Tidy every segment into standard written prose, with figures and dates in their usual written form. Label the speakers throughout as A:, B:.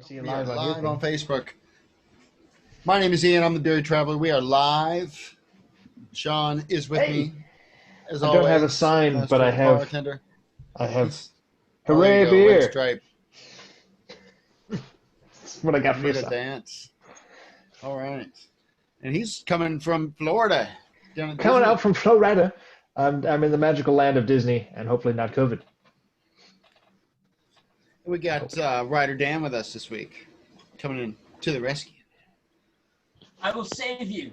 A: See you
B: We are
A: live on
B: live on Facebook. My name is Ian. I'm the Beer Traveler. We are live. Sean is with
A: Hey,
B: me, as
A: I don't have a
B: always,
A: sign, but
B: master bartender.
A: I have,
B: Oh, there you
A: hooray
B: go. Red
A: beer.
B: stripe.
A: That's what I got
B: We
A: for a
B: need a
A: sign.
B: dance. All right. And he's coming from Florida, down at
A: Coming out
B: Disney.
A: from Florida. I'm in the magical land of Disney, and hopefully not COVID.
B: We got Ryder Dan with us this week, coming in to the rescue.
C: I will save you.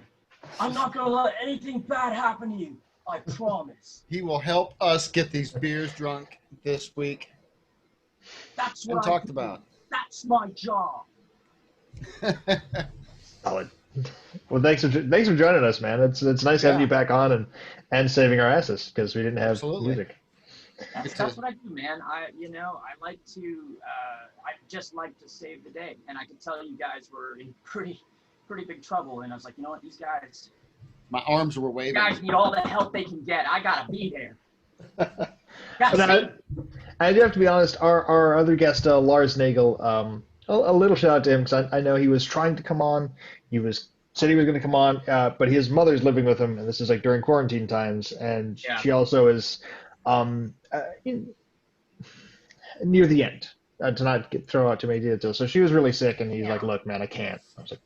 C: I'm not going to let anything bad happen to you. I promise.
B: He will help us get these beers drunk this week
C: That's
B: and
C: what I
B: talked
C: do.
B: about.
C: That's my job.
A: Solid. Well, thanks for joining us, man. It's nice having you back on and saving our asses because we didn't have
B: Absolutely.
A: music.
C: That's what I do, man. I like to. I just like to save the day, and I can tell you guys were in pretty big trouble. And I was like, you know what, these guys
B: My arms were waving.
C: need all the help they can get. I gotta be there.
A: But I do have to be honest. Our other guest, Lars Nagel, a little shout out to him because I know he was trying to come on. Said he was going to come on, but his mother's living with him, and this is like during quarantine times, and she also is near the end. To not throw out too many details. So she was really sick, and he's like, "Look, man, I can't." I was like,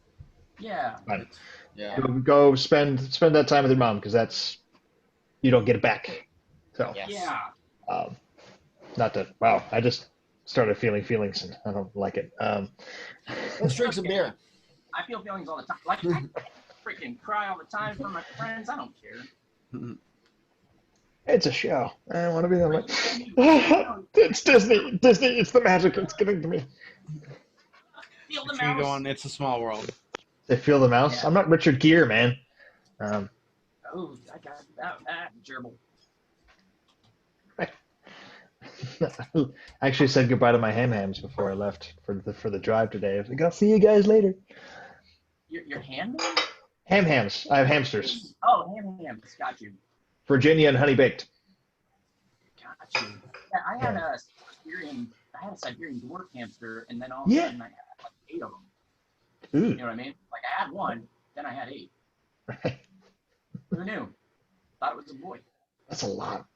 C: Yeah.
A: "Fine.
B: Yeah.
A: Go spend that time with your mom because you don't get it back." So
B: Yes.
C: Yeah.
A: not to wow, I just started feeling feelings, and I don't like it.
B: Let's drink some beer.
C: I feel feelings all the time. Like I freaking cry all the time for my friends. I don't care.
A: It's a show. I don't want to be that way. It's Disney. Disney. It's the magic. It's getting to me.
C: Feel the
B: Make sure you go
C: mouse.
B: on It's a Small World.
A: They feel the mouse.
C: Yeah.
A: I'm not Richard Gere, man.
C: Oh, I got that gerbil.
A: I actually said goodbye to my hams before I left for the drive today. I was like, I'll see you guys later.
C: Your handmaid?
A: Hams. I have hamsters.
C: Oh, ham. Got you.
A: Virginia and honey baked.
C: Got you. Yeah, I had a Siberian dwarf hamster, and then all of a sudden I had like 8 of them.
A: Ooh.
C: You know what I mean? Like I had one, then I had 8. Who knew? Thought it was a boy.
A: That's a lot.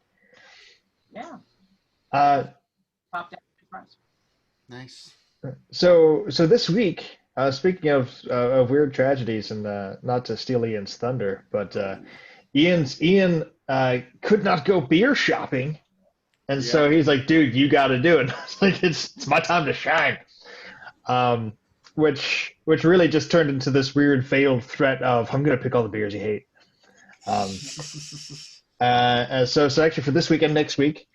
C: Yeah. Popped out surprise.
B: Nice.
A: So this week, speaking of weird tragedies, and not to steal Ian's thunder, but Ian could not go beer shopping, and so he's like, "Dude, you got to do it." It's like it's my time to shine. Which really just turned into this weird failed threat of I'm gonna pick all the beers you hate. So actually for this week and next week,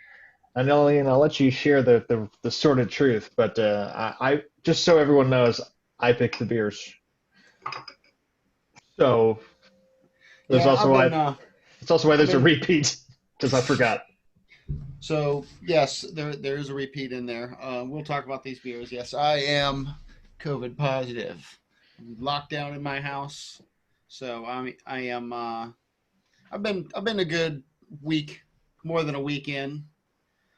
A: and I'll let you share the sordid truth, but I just so everyone knows, I picked the beers. So there's it's also why there's a repeat because I forgot.
B: So yes, there is a repeat in there. We'll talk about these beers. Yes, I am COVID positive. I'm locked down in my house, so I am. I've been a good week, more than a week in,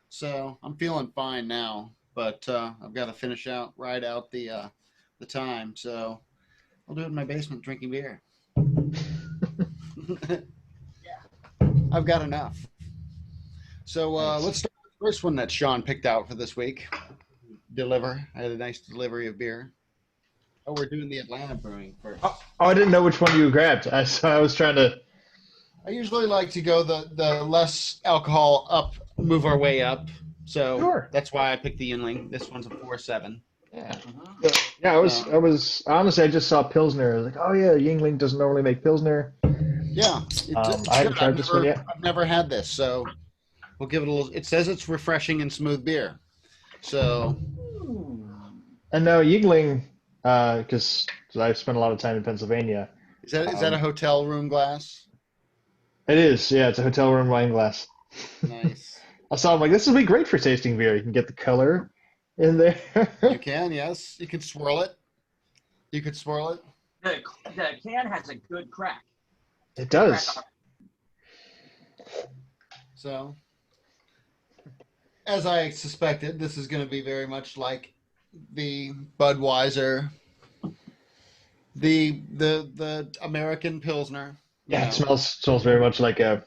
B: so I'm feeling fine now. But I've got to ride out the time. So I'll do it in my basement, drinking beer. I've got enough. So let's start with the first one that Sean picked out for this week. I had a nice delivery of beer. Oh, we're doing the Atlanta Brewing first.
A: Oh, I didn't know which one you grabbed. So I was trying to.
B: I usually like to go the less alcohol up, move our way up. So That's why I picked the Yuengling. This one's a 4.7.
A: Yeah. Yeah, I was honestly, I just saw Pilsner. I was like, oh yeah, Yuengling doesn't normally make Pilsner.
B: Yeah.
A: I haven't tried this one yet.
B: I've never had this, so we'll give it a little. It says it's refreshing and smooth beer. So.
A: And now Yuengling, because I've spent a lot of time in Pennsylvania.
B: Is that a hotel room glass?
A: It is, yeah. It's a hotel room wine glass.
B: Nice.
A: I saw. I'm like, this would be great for tasting beer. You can get the color in there.
B: You can, yes. You can swirl it.
C: The can has a good crack.
A: It does.
B: So, as I suspected, this is going to be very much like the Budweiser, the American Pilsner.
A: Yeah, it smells very much like a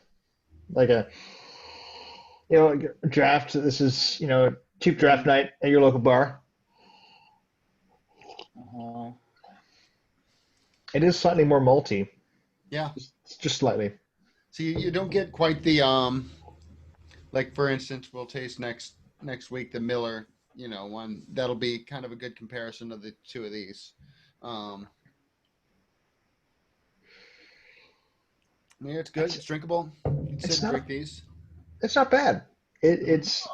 A: draft. This is a cheap draft night at your local bar.
C: Uh-huh.
A: It is slightly more malty,
B: Yeah.
A: just slightly.
B: So you don't get quite the like for instance, we'll taste next week the Miller, one that'll be kind of a good comparison of the two of these. I mean, it's good. It's drinkable. You can sit and drink these.
A: It's not bad. It's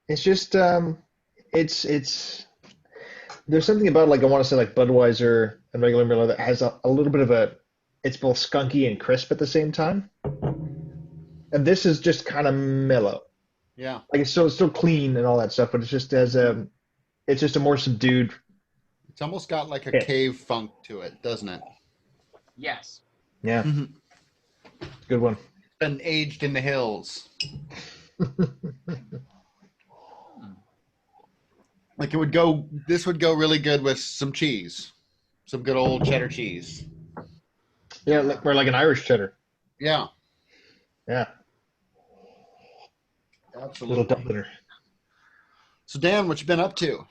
A: just it's there's something about I want to say Budweiser and regular Miller that has a little bit of it's both skunky and crisp at the same time. And this is just kind of mellow.
B: Yeah.
A: It's still clean and all that stuff, but it's just it's just a more subdued.
B: It's almost got like a cave funk to it, doesn't it?
C: Yes.
A: Yeah. Good one.
B: Been aged in the hills. This would go really good with some cheese. Some good old cheddar cheese.
A: Yeah, like an Irish cheddar.
B: Yeah.
A: Yeah.
B: Absolutely.
A: Little Dubliner.
B: So Dan, what you been up to?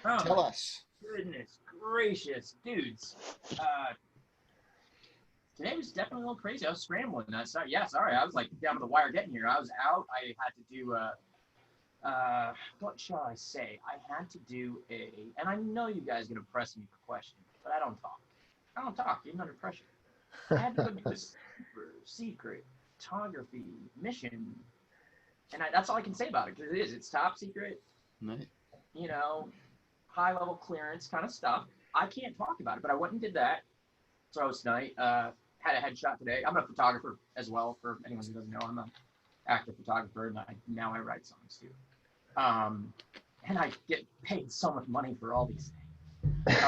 C: Oh,
B: Tell us.
C: Goodness gracious, dudes. Today was definitely a little crazy. I was scrambling. Sorry. I was down to the wire getting here. I was out. I had to do what shall I say? I had to do and I know you guys are gonna press me for questions, but I don't talk even under pressure. I had to go do this secret photography mission, and that's all I can say about it, because it's top secret.
B: Right.
C: High level clearance kind of stuff. I can't talk about it, but I went and did that. So tonight, had a headshot today. I'm a photographer as well, for anyone who doesn't know. I'm an actor photographer, and now I write songs too. And I get paid so much money for all these things.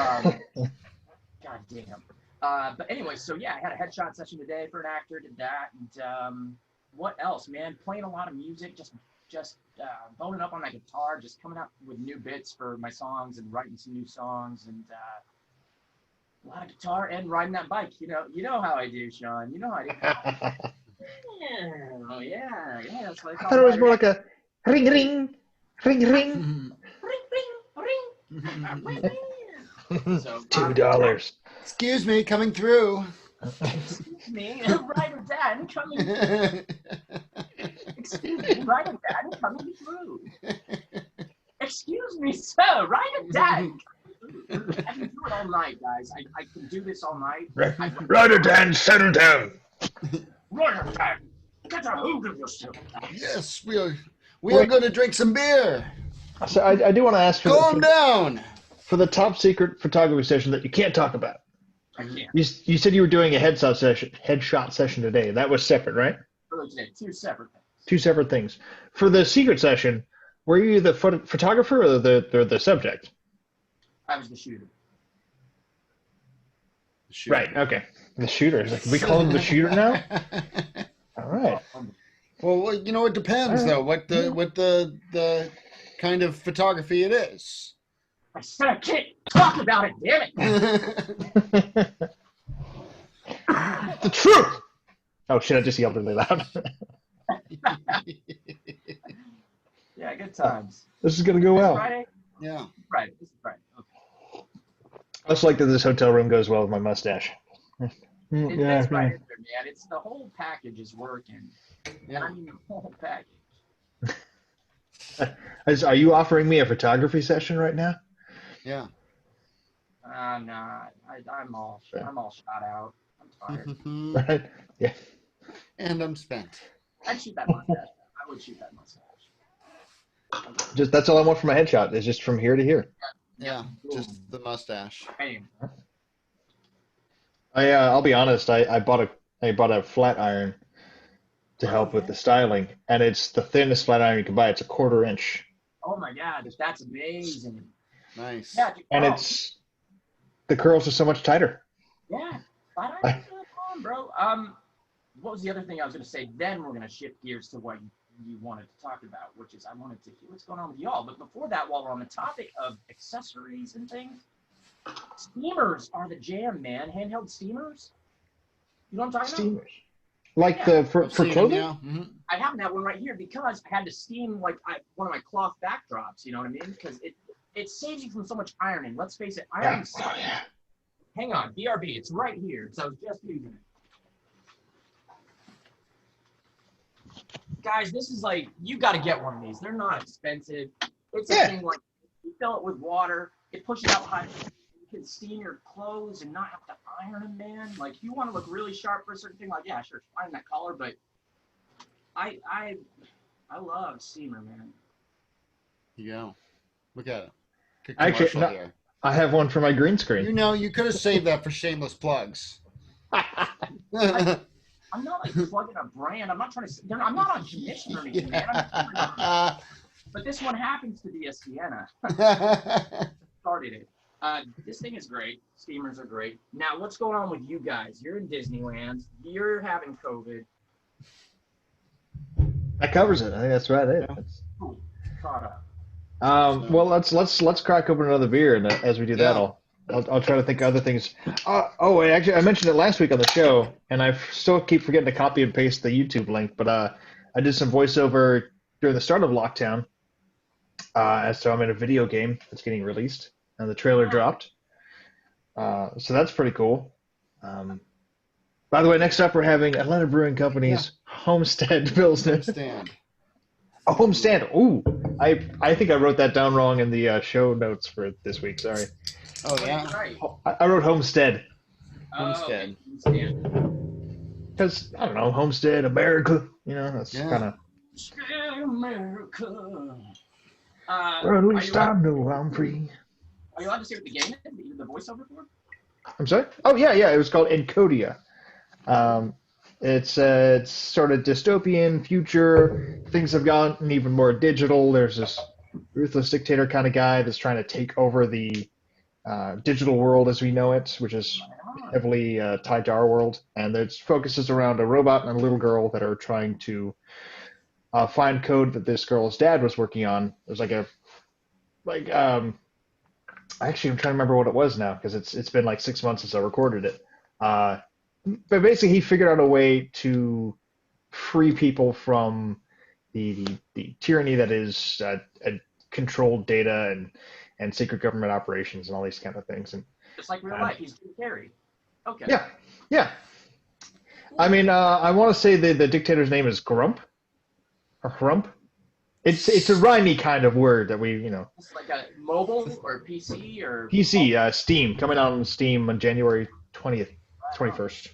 C: God damn. But anyway, so yeah, I had a headshot session today for an actor, did that, and what else, man? Playing a lot of music, just boning up on my guitar, just coming up with new bits for my songs and writing some new songs, and a lot of guitar and riding that bike. You know how I do, Sean. You know how I do. Yeah. That's what I call
A: I thought it was more like a ring, ring, ring, ring.
C: ring. So,
A: $2.
B: Excuse me, coming through.
C: Excuse me, Ryder Dan coming. Excuse me, Ryder Dan coming through. Excuse me, sir, Ryder Dan. I can do it all night, guys. I can do this all night.
A: Ryder Dan, settle down.
C: Ryder Dan, get a hold of yourself.
B: Yes, we are going to drink some beer.
A: So I do want to ask
B: Calm down.
A: For the top secret photography session that you can't talk about.
C: I can't.
A: You said you were doing a headshot session today. That was separate, right?
C: Today, two separate things.
A: Two separate things. For the secret session, were you the photographer or the subject?
C: I was the shooter.
A: Right. Okay. The shooter. We call him the shooter now. All right.
B: Well, it depends though. What the kind of photography it is.
C: I said I can't talk about it, damn it!
A: The truth! Oh shit, I just yelled really loud.
C: Yeah, good times.
A: This is going to go well.
C: Friday?
B: Yeah.
C: Friday. This is Friday. Okay.
A: I just like that this hotel room goes well with my mustache.
C: It's Friday, man. It's the whole package is working.
B: Yeah.
C: I mean, the whole package.
A: Are you offering me a photography session right now?
B: Yeah.
C: I'm not. I'm all shot out. I'm tired.
A: Right? Yeah.
B: And I'm spent.
C: I'd shoot that mustache. I would shoot that mustache.
A: That's all I want for my headshot is just from here to here.
B: Yeah, just the mustache.
C: Anyway.
A: I'll be honest. I bought a flat iron to help with the styling, and it's the thinnest flat iron you can buy. It's a 1/4 inch.
C: Oh my God, that's amazing.
B: Nice.
C: Yeah,
A: And it's the curls are so much tighter.
C: Yeah, flat iron's really fun, bro. What was the other thing I was gonna say? Then we're gonna shift gears to what you wanted to talk about, which is I wanted to hear what's going on with y'all. But before that, while we're on the topic of accessories and things, steamers are the jam, man. Handheld steamers. You know what I'm talking about?
A: Steamers. Like
C: Yeah.
A: for clothing?
C: I have that one right here because I had to steam like one of my cloth backdrops. You know what I mean? Because it saves you from so much ironing. Let's face it, ironing.
A: Yeah. Oh, yeah.
C: Hang on, BRB. It's right here. So I was just using it. Guys, this is like, you got to get one of these. They're not expensive. It's a thing like, you fill it with water, it pushes out hot. You can steam your clothes and not have to iron them, man. Like, you want to look really sharp for a certain thing, like, yeah, sure, find that color, but I love steamer, man.
B: Yeah. Look at it. Good
A: Actually,
B: commercial
A: no,
B: here.
A: I have one for my green screen.
B: You know, you could have saved that for shameless plugs.
C: I'm not like plugging a brand. I'm not trying to. I'm not on commission or anything, man. But this one happens to be a Sienna. Started it. This thing is great. Steamers are great. Now, what's going on with you guys? You're in Disneyland. You're having COVID.
A: That covers it. I think that's right.
C: Cool. Caught up.
A: Well, let's crack open another beer, and as we do that, I'll try to think of other things. Actually, I mentioned it last week on the show, and I still keep forgetting to copy and paste the YouTube link. But I did some voiceover during the start of lockdown, as so I'm in a video game that's getting released, and the trailer dropped. So that's pretty cool. By the way, next up we're having Atlanta Brewing Company's Homestead Pilsner. A homestand. Ooh, I think I wrote that down wrong in the show notes for this week. Sorry.
B: Oh yeah.
C: Right.
A: I wrote homestead.
B: Homestead.
A: Because I don't know, homestead, America. You know, that's kind of.
C: America.
A: Or at least I know I'm free.
C: Are you allowed to say what the game is? That you did the voiceover for?
A: I'm sorry. Oh yeah. It was called Encodia. It's sort of dystopian future. Things have gotten even more digital. There's this ruthless dictator kind of guy that's trying to take over the digital world as we know it, which is heavily tied to our world. And it focuses around a robot and a little girl that are trying to find code that this girl's dad was working on. It was actually I'm trying to remember what it was now because it's been like 6 months since I recorded it. But basically, he figured out a way to free people from the tyranny that is controlled data and secret government operations and all these kind of things. And
C: just like real life, he's Jim Carrey. Okay.
A: Yeah. I mean, I want to say the dictator's name is Grump or Hrump. It's a rhymey kind of word that we, you know.
C: It's like a mobile or PC or
A: PC, Steam, coming out on Steam on January 20th, 21st.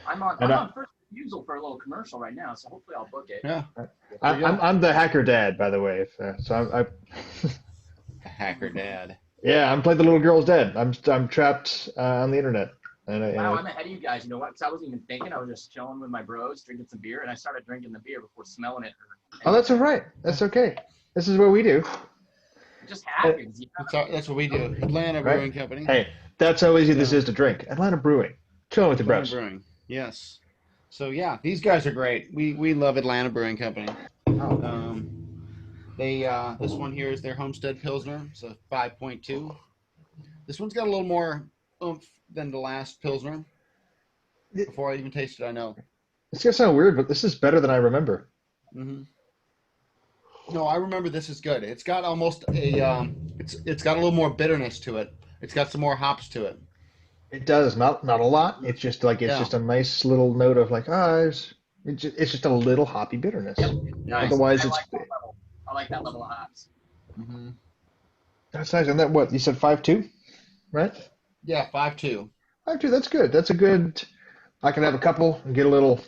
C: I'm on first refusal for a little commercial right now, so hopefully I'll book it.
B: Yeah.
A: I'm the hacker dad, by the way. So I'm
B: The hacker dad.
A: Yeah, I'm playing the little girl's dad. I'm trapped on the internet.
C: Wow, I'm ahead of you guys. You know what? Because I wasn't even thinking. I was just chilling with my bros, drinking some beer, and I started drinking the beer before smelling it.
A: Oh, that's all right. That's okay. This is what we do.
C: It just happens.
B: That's what we do. Atlanta Brewing Company.
A: Hey, that's how easy this is to drink. Atlanta Brewing. Chilling with the bros.
B: Brewing. Yes. So yeah, these guys are great. We love Atlanta Brewing Company. This one here is their Homestead Pilsner. It's a 5.2. This one's got a little more oomph than the last Pilsner. Before I even tasted it, I know.
A: It's gonna sound weird, but this is better than I remember.
B: Mm-hmm. No, I remember this is good. It's got almost a it's got a little more bitterness to it. It's got some more hops to it.
A: It does, not a lot. It's just like just a nice little note of like it's just a little hoppy bitterness.
C: Yep. Nice.
A: Otherwise,
C: I like that level of hops.
B: Mm-hmm.
A: That's nice. And that what you said 5.2, right?
B: Yeah, 5.2.
A: 5.2. That's good. That's a good. I can have a couple and get a little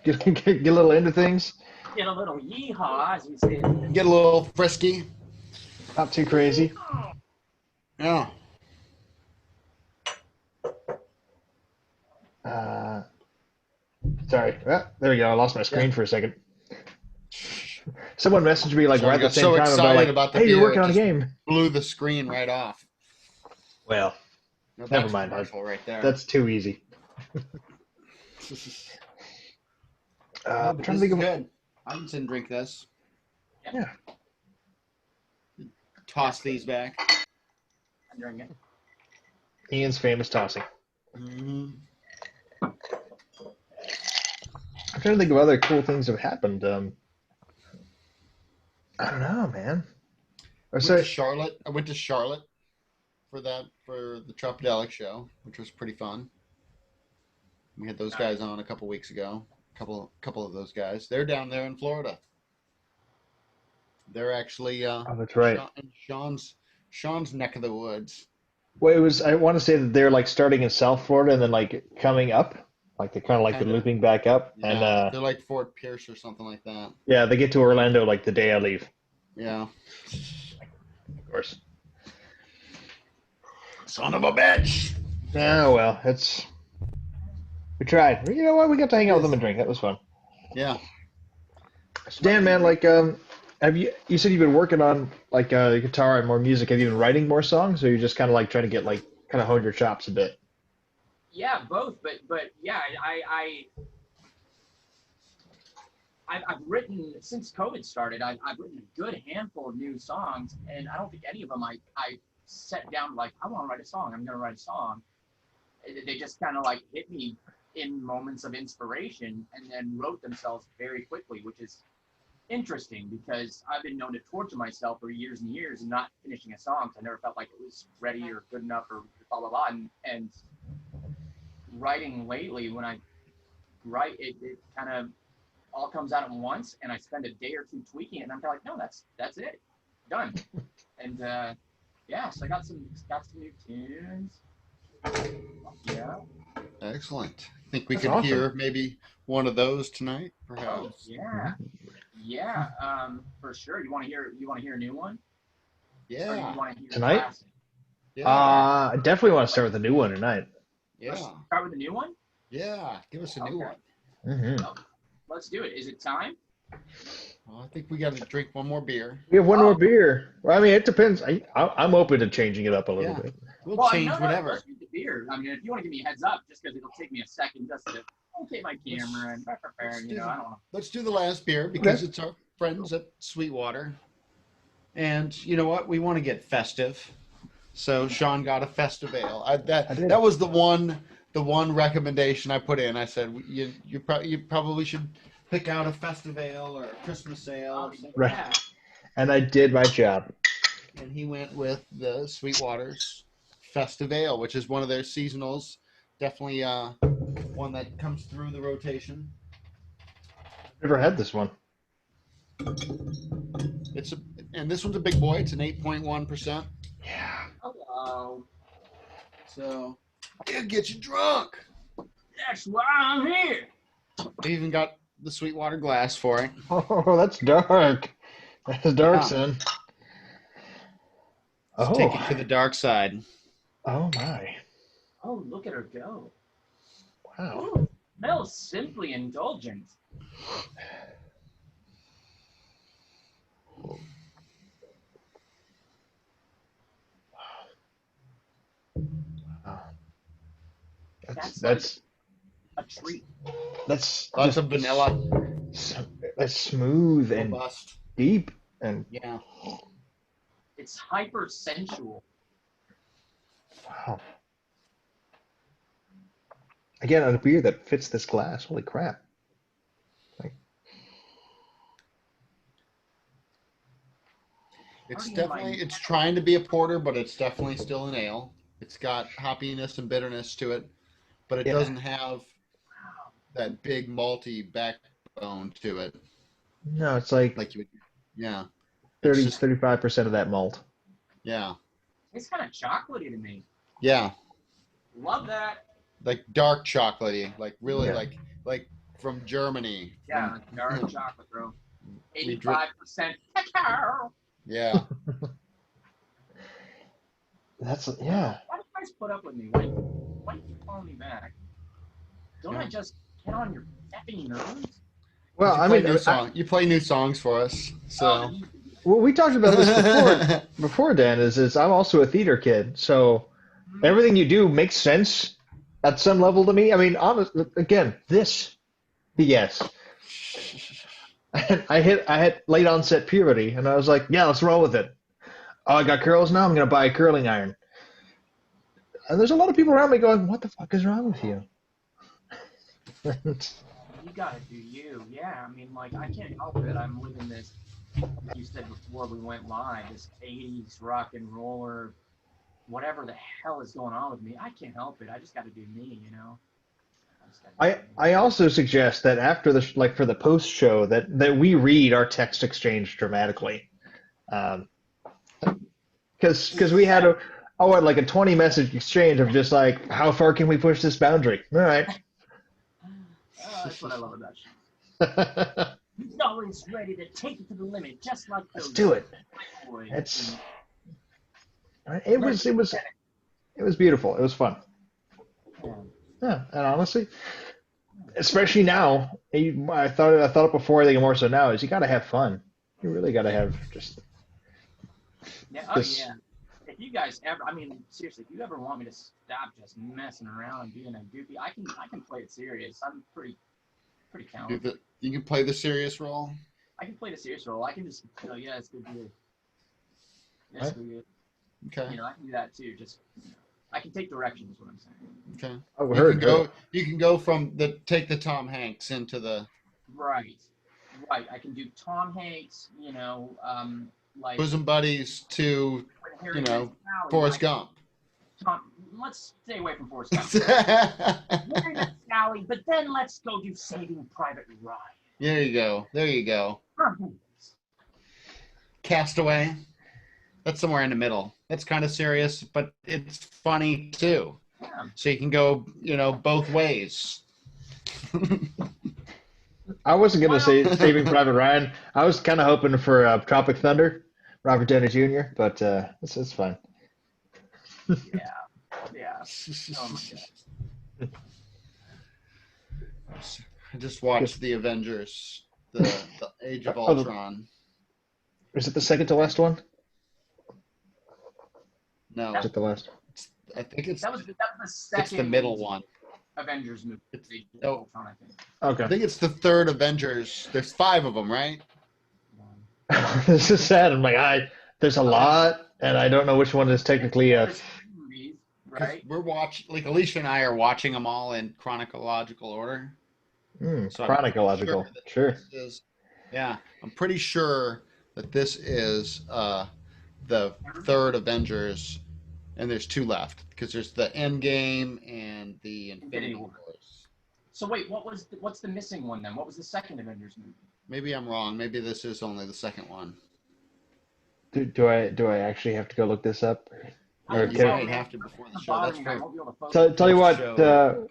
A: get a little into things.
C: Get a little yeehaw, as we say.
B: Get a little frisky.
A: Not too crazy.
B: Yeah.
A: Sorry. There we go. I lost my screen for a second. Someone messaged me like right at the same time
B: about
A: hey, you're working on a game.
B: Blew the screen right off.
A: Well, never mind.
B: Right there.
A: That's too easy. I'm trying to think of
B: good. I can sit and drink this.
A: Yeah.
B: Toss these back.
C: I'm drinking.
A: Ian's famous tossing.
B: Mm-hmm.
A: I'm trying to think of other cool things that have happened. I don't know, man. Or
B: Went to
A: so,
B: Charlotte. I went to Charlotte for the Tropidelic show, which was pretty fun. We had those guys on a couple weeks ago. Couple of those guys. They're down there in Florida. They're actually
A: oh, that's right.
B: Sean's neck of the woods.
A: Well, it was. I want to say that they're like starting in South Florida and then like coming up, like they're kind of like they're
B: Kind of.
A: looping back up, and
B: Yeah, they're like Fort Pierce or something like that.
A: yeah, they get to Orlando like the day I leave.
B: Yeah.
A: Of course.
B: Son of a bitch.
A: Oh well, we tried. You know what? We got to hang out with them and drink. That was fun.
B: Yeah.
A: So Dan, man, like, have you said you've been working on like guitar and more music? Have you been writing more songs, or you just kind of like trying to get like kind of hone your chops a bit?
C: Yeah, both. But yeah, I've written since COVID started. I've written a good handful of new songs, and I don't think any of them I sat down like I want to write a song. I'm gonna write a song. They just kind of like hit me in moments of inspiration, and then wrote themselves very quickly, which is interesting because I've been known to torture myself for years and years and not finishing a song. So I never felt like it was ready or good enough or blah blah blah. And writing lately, when I write, it kind of all comes out at once, and I spend a day or two tweaking it, and I'm like, no, that's it, done. And yeah, so I got some new tunes. Yeah.
B: Excellent. I think we
A: That's
B: could
A: awesome.
B: hear maybe one of those tonight,
C: Oh
B: perhaps.
C: yeah, yeah. For sure. You want to hear a new one? Or do
B: Yeah.
C: you want to hear
A: Tonight?
C: classic?
B: Yeah.
A: I definitely want to start with a new one tonight.
C: Let's
B: Yeah.
C: start with a new one.
B: Yeah. Give us a new
C: Okay.
B: one.
A: Hmm.
C: Well, let's do it. Is it time?
B: Well, I think we got to drink one more beer.
A: We have one
C: Oh.
A: more beer. Well, I mean, it depends. I'm open to changing it up a little
B: Yeah.
A: bit.
B: We'll
C: Well,
B: change
C: no,
B: whatever.
C: let's do the beer. I mean, if you want to give me a heads up, just because it'll take me a second just to take my camera and
B: Let's
C: you
B: do
C: know,
B: the-
C: I don't know.
B: Let's do the last beer because it's our friends at Sweetwater. And you know what? We want to get festive. So Sean got a festive ale.
A: I did.
B: That was the one recommendation I put in. I said you probably should pick out a festive ale or a Christmas ale or something.
A: Right.
C: Yeah.
A: And I did my job.
B: And he went with the Sweetwater's festive ale, which is one of their seasonals. Definitely one that comes through the rotation.
A: Never had this one.
B: And this one's a big boy. It's an 8.1%.
A: Yeah.
C: Hello.
B: So it'll get you drunk.
C: That's why I'm here.
B: They even got the Sweetwater glass for it.
A: Oh, that's dark. That's dark,
B: Yeah.
A: son.
B: Let's take it to the dark side.
A: Oh my.
C: Oh, look at her go.
A: Wow.
C: Ooh, smells simply indulgent.
A: Wow.
C: That's a treat.
A: That's
B: Lots
A: just
B: of vanilla.
A: That's smooth and
B: Robust.
A: deep and
B: Yeah.
C: It's hyper sensual.
A: wow. Again, on a beer that fits this glass. Holy crap.
B: It's
C: How do you
B: definitely
C: like-
B: it's trying to be a porter, but it's definitely still an ale. It's got hoppiness and bitterness to it, but it
A: Yeah.
B: doesn't have
C: Wow.
B: that big malty backbone to it.
A: No, it's like
B: Like you would, yeah.
A: 30,
B: It's just-
A: 35% of that malt.
B: Yeah.
C: It's kind of chocolatey to me.
B: Yeah.
C: Love that.
B: Like dark chocolatey, like really
A: Yeah.
B: like from Germany.
C: Yeah,
B: From-
C: dark chocolate, bro.
B: We drip-
C: 85% cacao.
B: yeah.
A: That's yeah.
C: Why do you guys put up with me? Why do you call me back? Don't I
B: Yeah.
C: just get on your effing nerves?
A: Well,
B: You
A: I
B: play
A: mean,
B: you play new songs for us. So
A: well, we talked about this before, Dan. Is I'm also a theater kid, so everything you do makes sense at some level to me. I mean, honest, again, this BS. I had late onset puberty, and I was like, yeah, let's roll with it. Oh, I got curls now. I'm gonna buy a curling iron. And there's a lot of people around me going, what the fuck is wrong with you?
C: You gotta do you. Yeah, I mean, like, I can't help it. I'm living this, like you said before we went live, this 80s rock and roller, whatever the hell is going on with me. I can't help it. I just gotta do me, you know? I just gotta do me.
A: I also suggest that after the like for the post show that we read our text exchange dramatically, because we had what like a 20 message exchange of just like how far can we push this boundary? All right,
C: That's what I love about you.
A: let's
C: He's always ready to take it to the limit, just like those
A: do it.
C: boys.
A: It's it was beautiful. It was fun. Yeah, and honestly, especially now, I thought it before. I think more so now is you got to have fun. You really got to have just
C: Yeah, oh
A: this.
C: yeah. If you guys ever, I mean, seriously, if you ever want me to stop just messing around and being a goofy, I can play it serious. I'm pretty talented.
B: You can play the serious role.
C: I can play the serious role. I can just, yeah, it's good to It's
A: Right.
C: good.
B: Okay.
C: I can do that too. Just, I can take direction is what I'm saying.
B: Okay.
A: Oh,
B: You can go from take the Tom Hanks into the
C: Right. Right. I can do Tom Hanks, like
B: bosom buddies to
C: Harry Met Sally.
B: Forrest Gump.
C: Let's stay away from Forrest Gump. Harry Met Sally, but then let's go do Saving Private Ryan.
B: There you go. There you go. Castaway. That's somewhere in the middle. That's kind of serious, but it's funny too.
C: Yeah.
B: So you can go, both ways.
A: I wasn't gonna say Saving Private Ryan. I was kind of hoping for Tropic Thunder, Robert Downey Jr., but it's fine.
C: Yeah. Yeah. Oh my God.
B: I just watched the Avengers, the Age of Ultron.
A: Is it the second to last one?
B: No,
A: Is it the last?
B: I think it's
C: That was the second.
B: it's the middle one.
C: Avengers movie.
B: No,
C: Ultron, I think.
A: Okay.
B: I think it's the third Avengers. There's 5 of them, right?
A: This is sad. I'm like, there's a lot, and I don't know which one is technically
C: Movies, right?
B: We're watching, Alicia and I are watching them all in chronological order. So
A: chronological. Sure.
B: I'm pretty sure that this is the third Avengers, and there's 2 left because there's the Endgame and the Infinity Wars.
C: So wait, what's the missing one then? What was the second Avengers movie?
B: Maybe I'm wrong. Maybe this is only the second one.
A: Do I actually have to go look this up? Or
B: You might have to before the show. That's for
A: tell you what,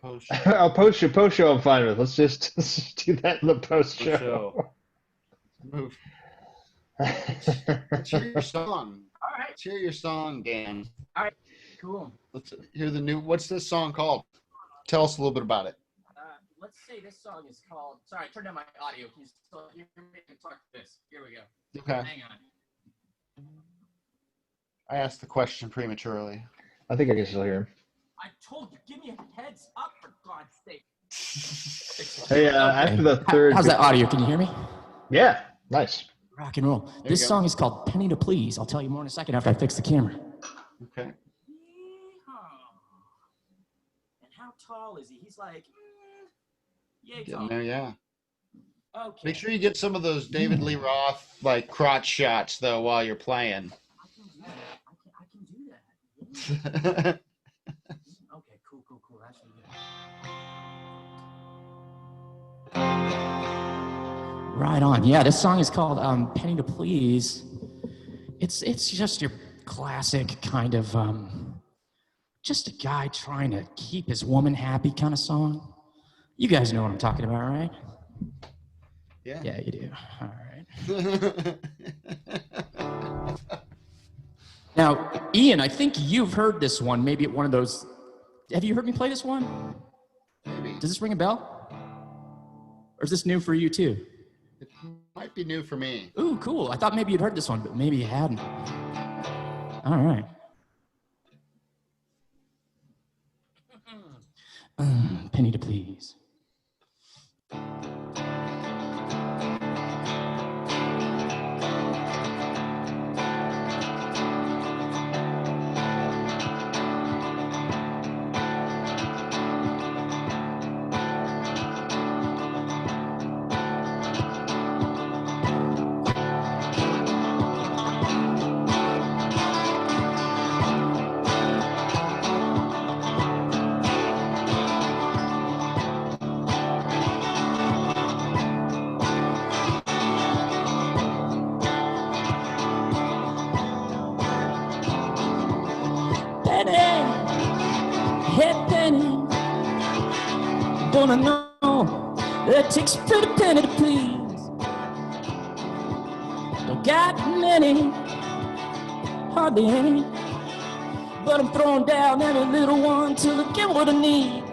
B: post-show.
A: I'll post show. I'm fine with. Let's just do that in the post show.
B: Move. Let's hear your song.
C: All right.
B: Let's hear your song, Dan.
C: All right. Cool.
B: Let's hear the new. What's this song called? Tell us a little bit about it.
C: Let's say this song is called. Sorry, I turned down my audio. Can you still hear me? I can talk to this. Here we go.
B: Okay.
C: Hang on.
B: I asked the question prematurely.
A: I think I can still hear him.
C: I told you, give me a heads up for God's sake.
A: Hey, after the third.
D: How's that audio? Can you hear me?
A: Yeah, nice.
D: Rock and roll.
B: There
D: This
B: you go.
D: song is called Penny to Please. I'll tell you more in a second after I fix the camera.
B: Okay.
C: And how tall is he? He's like, yay
B: Getting
C: tall.
B: there, yeah.
C: Okay.
B: Make sure you get some of those David Lee Roth crotch shots though while you're playing.
C: I can do that. Yeah. Okay, cool. That's really good.
D: Right on. Yeah, this song is called Penny to Please. It's just your classic kind of just a guy trying to keep his woman happy kind of song. You guys know what I'm talking about, right?
B: Yeah.
D: Yeah, you do. All right. Now, Ian, I think you've heard this one, maybe at one of those. Have you heard me play this one?
B: Maybe.
D: Does this ring a bell? Or is this new for you too?
B: It might be new for me.
D: Ooh, cool. I thought maybe you'd heard this one, but maybe you hadn't. All right. Penny to Please. Penny, hey Penny, don't I know that it takes a pretty penny to please? Don't got many, hardly any, but I'm throwing down every little one till I get what I need.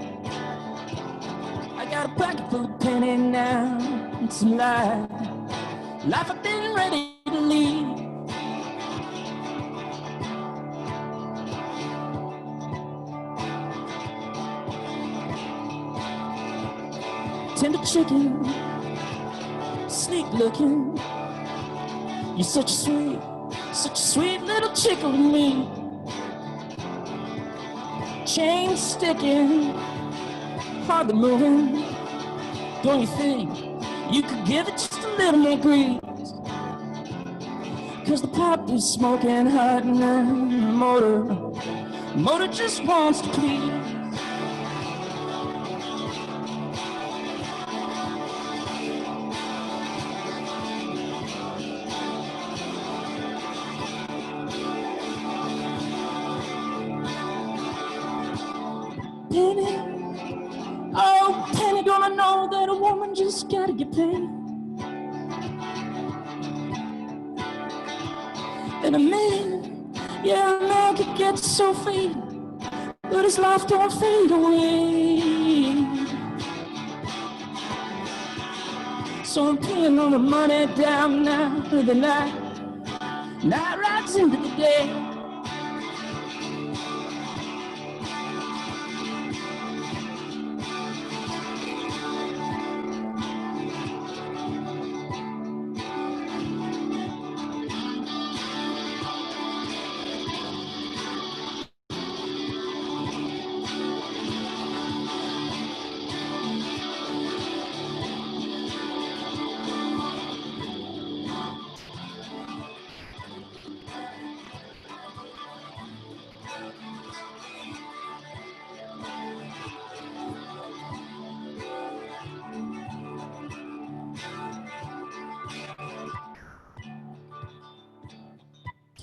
D: I got a pocket full of penny now, and some life I've been ready to lead. Tender chicken, sleek looking. You're such a sweet little chicken to me. Chain sticking, hardly moving. Don't you think you could give it just a little more grease? Cause the pop is smoking hot and the motor just wants to please. Penny, oh Penny, don't I know that a woman just gotta get paid? And a man could get so faded, but his life don't fade away. So I'm paying all the money down now for the night rides into the day.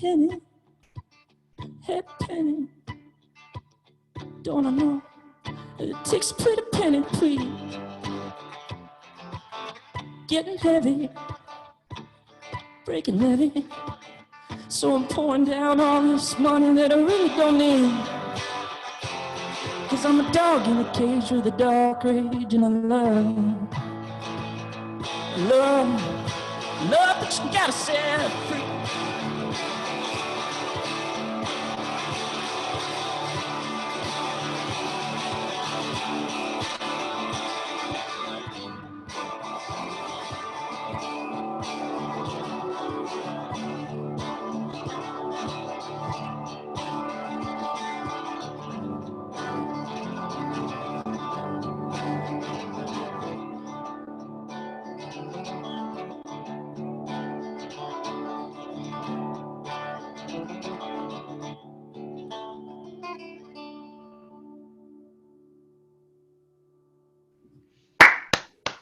D: Penny, hey Penny, don't I know it takes a pretty penny, please? Getting heavy, breaking levy, so I'm pouring down all this money that I really don't need. Cause I'm a dog in a cage with a dark rage, and I love, but you gotta set free.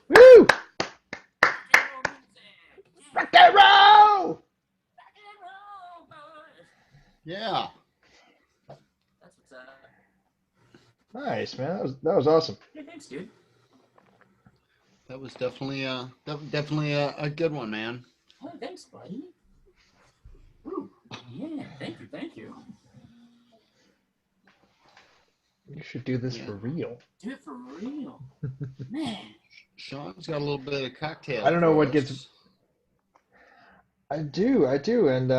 A: Woo! Rock and roll!
B: Yeah.
C: That's what's up.
A: Nice, man. That was awesome.
C: Hey, thanks, dude.
B: That was definitely a good one, man.
C: Oh, thanks, buddy. Ooh, yeah, thank you.
A: You should do this for real.
C: Do it for real. Man.
B: Sean's got a little bit of cocktail.
A: I don't know
B: for
A: what
B: us.
A: gets. I do, and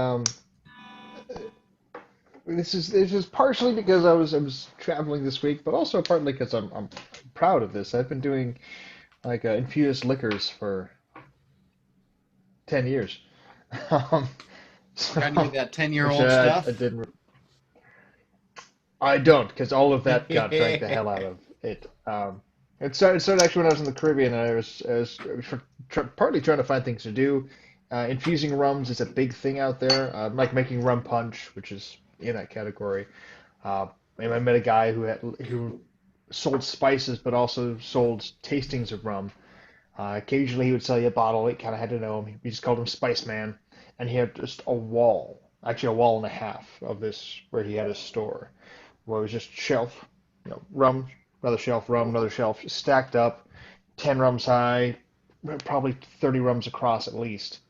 A: this is partially because I was traveling this week, but also partly because I'm proud of this. I've been doing like infused liquors for 10 years. Um,
B: Trying to get that
A: which
B: 10-year-old stuff.
A: I didn't. I don't, because all of that got drank the hell out of it. It started actually when I was in the Caribbean, and I was partly trying to find things to do. Infusing rums is a big thing out there, like making rum punch, which is in that category. And I met a guy who sold spices, but also sold tastings of rum. Occasionally, he would sell you a bottle. You kind of had to know him. We just called him Spice Man, and he had just a wall actually a wall and a half of this where he had his store, where it was just shelf, rum, another shelf, stacked up, 10 rums high, probably 30 rums across at least,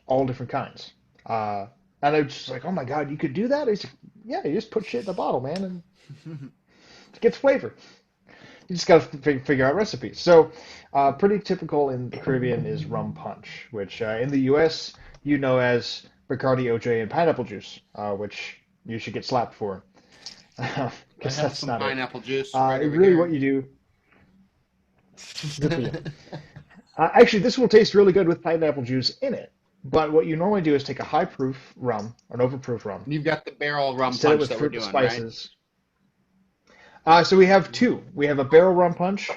A: all different kinds. And I was just like, oh my God, you could do that? He's like, yeah, you just put shit in a bottle, man, and it gets flavor. You just got to figure out recipes. So, pretty typical in the Caribbean is rum punch, which in the U.S. you know as Bacardi, OJ, and pineapple juice, which you should get slapped for,
B: I
A: because
B: have
A: that's
B: some
A: not it.
B: pineapple juice right over
A: Really, what
B: here.
A: you do, good for you. Actually, this will taste really good with pineapple juice in it. But what you normally do is take a high proof rum, an overproof rum,
B: You've got the barrel rum
A: set it
B: punch
A: with
B: that we're
A: fruit and
B: doing, right?
A: spices. So we have two. We have a barrel rum punch,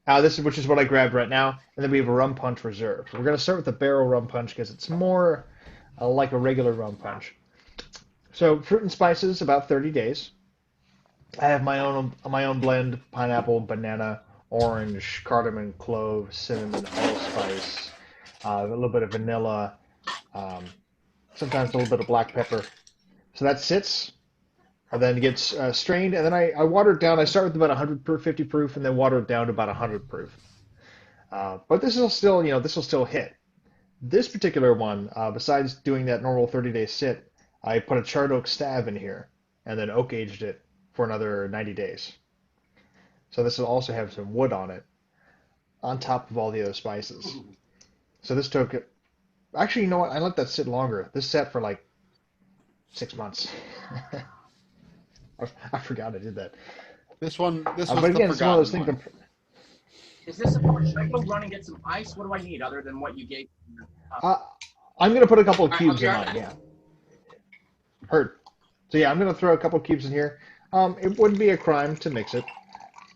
A: which is what I grabbed right now, and then we have a rum punch reserve. We're going to start with the barrel rum punch because it's more like a regular rum punch. So fruit and spices, about 30 days. I have my own blend: pineapple, banana, orange, cardamom, clove, cinnamon, allspice, a little bit of vanilla, um, sometimes a little bit of black pepper. So that sits, and then gets strained, and then I water it down. I start with about 150 proof, and then water it down to about 100 proof. But this will still hit. This particular one, besides doing that normal 30-day sit, I put a charred oak stab in here, and then oak aged it for another 90 days. So this will also have some wood on it, on top of all the other spices. So this took, actually, you know what? I let that sit longer. This sat for like 6 months. I forgot I did that.
B: This was
A: But
B: the
A: again, it's one of those
B: forgotten
A: things.
B: one.
C: Is this a should I go run and get some ice? What do I need other than what you gave?
A: Uh, I'm gonna put a couple of
C: All right, I'll
A: cubes
C: be
A: in
C: right
A: mine.
C: back.
A: Yeah, heard. So yeah, I'm gonna throw a couple of cubes in here. It wouldn't be a crime to mix it.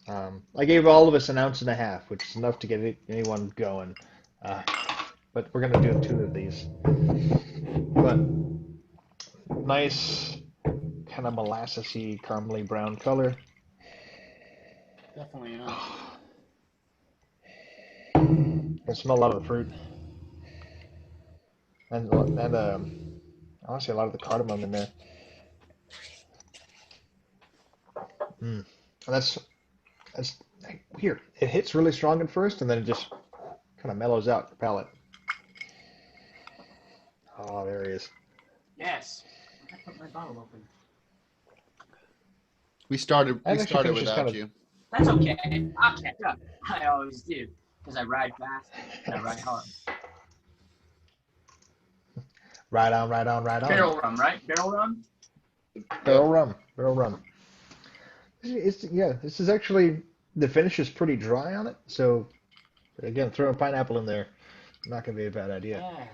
A: I gave all of us an ounce and a half, which is enough to get anyone going. Uh, but we're gonna do two of these. But nice, kind of molassesy, caramely brown color.
B: Definitely is.
A: I smell a lot of the fruit and honestly a lot of the cardamom in there. Mm. And that's weird. It hits really strong at first, and then it just kind of mellows out your palate. Oh, there he is.
C: Yes. I put my bottle open.
B: We started
A: I've actually finished this kind
B: without
A: of.
B: you.
C: That's okay. I'll catch up. I always do because I ride fast and I ride hard.
A: Right on, right on, right on.
C: Barrel rum, right? Barrel rum.
A: Barrel rum. This is actually the finish is pretty dry on it. So again, throwing pineapple in there, not gonna be a bad idea.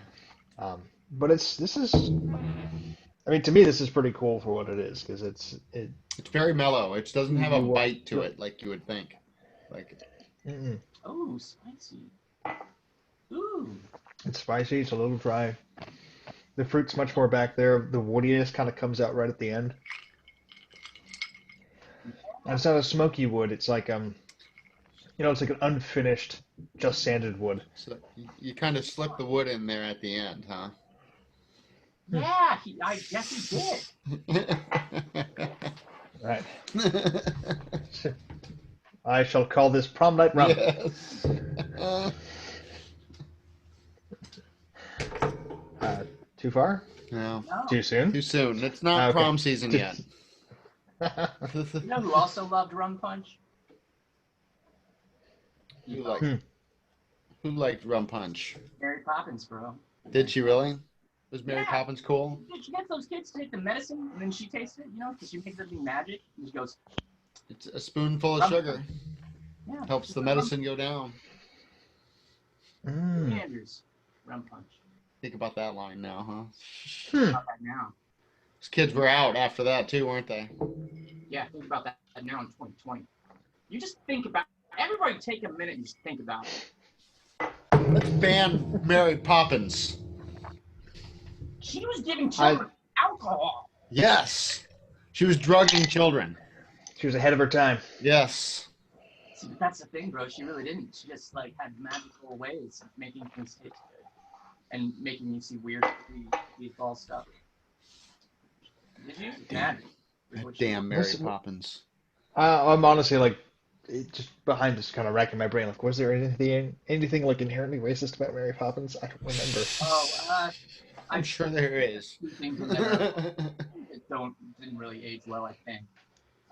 C: Yeah.
A: But this is, I mean, to me, this is pretty cool for what it is because
B: It's very mellow. It doesn't have a
A: you
B: bite to it like you would think. Like
A: mm-mm.
C: Oh, spicy. Ooh.
A: It's spicy. It's a little dry. The fruit's much more back there. The woodiness kind of comes out right at the end. And it's not a smoky wood. It's like it's like an unfinished, just sanded wood.
B: so you kind of slip the wood in there at the end, huh?
C: Yeah, I guess he did.
A: Right. I shall call this prom night rum.
B: Yes.
A: Too far?
B: No,
C: No.
A: Too soon?
B: too soon. It's not
A: Okay.
B: prom season yet.
C: You know who also loved rum punch?
B: Who liked who liked rum punch?
C: Mary Poppins, bro.
B: Did she really? Was Mary
C: Yeah.
B: Poppins cool?
C: She gets those kids to take the medicine and then she tastes it, because she makes everything magic. And she goes,
B: It's a spoonful of
C: Rum
B: sugar.
C: yeah.
B: Helps the medicine go down.
A: Mm.
C: Andrews, rum punch.
B: Think about that line now, huh?
C: About that now.
B: Those kids were out after that too, weren't they?
C: Yeah, think about that now in 2020. You just think about everybody take a minute and just think about it.
B: Let's ban Mary Poppins.
C: She was giving children alcohol.
B: Yes. She was drugging children.
A: She was ahead of her time.
B: Yes.
C: See, but that's the thing, bro. She really didn't. She just had magical ways of making things taste good and making you see weird, false stuff. Did you? Yeah.
B: Damn Mary Poppins.
A: I'm honestly like just behind, just kind of racking my brain. Like, was there anything like inherently racist about Mary Poppins? I don't remember.
C: Oh,
B: I'm sure there is.
C: Two things in there that didn't really age well, I think.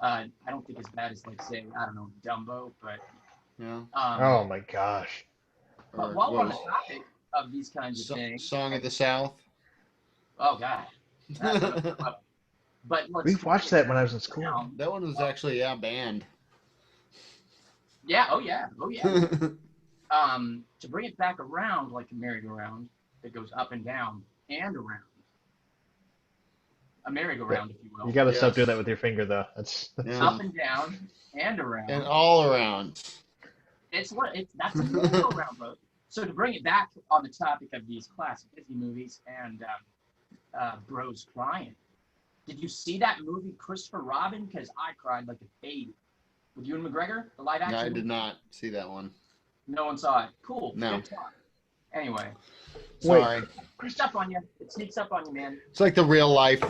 C: I don't think as bad as, like, say, I don't know, Dumbo, but
B: Yeah.
A: Oh my gosh.
C: But while we're on the topic of these kinds of things,
B: Song of the South.
C: oh god, but
A: We've watched that when I was in school.
B: That one was actually banned.
C: Yeah. Oh yeah. To bring it back around like a merry-go-round that goes up and down and around. A merry-go-round, if you will.
A: You got to stop doing that with your finger, though. That's
C: up and down and around
B: and all around.
C: That's a merry-go-round, bro. So to bring it back on the topic of these classic Disney movies and bros crying, did you see that movie Christopher Robin? Because I cried like a baby. With Ewan McGregor, the live action.
B: No, I
C: movie?
B: did not see that one.
C: No one saw it. Cool.
B: No.
C: Good talk. Anyway.
B: Sorry.
C: It sneaks up on you. It sneaks up on you, man.
B: It's like the real life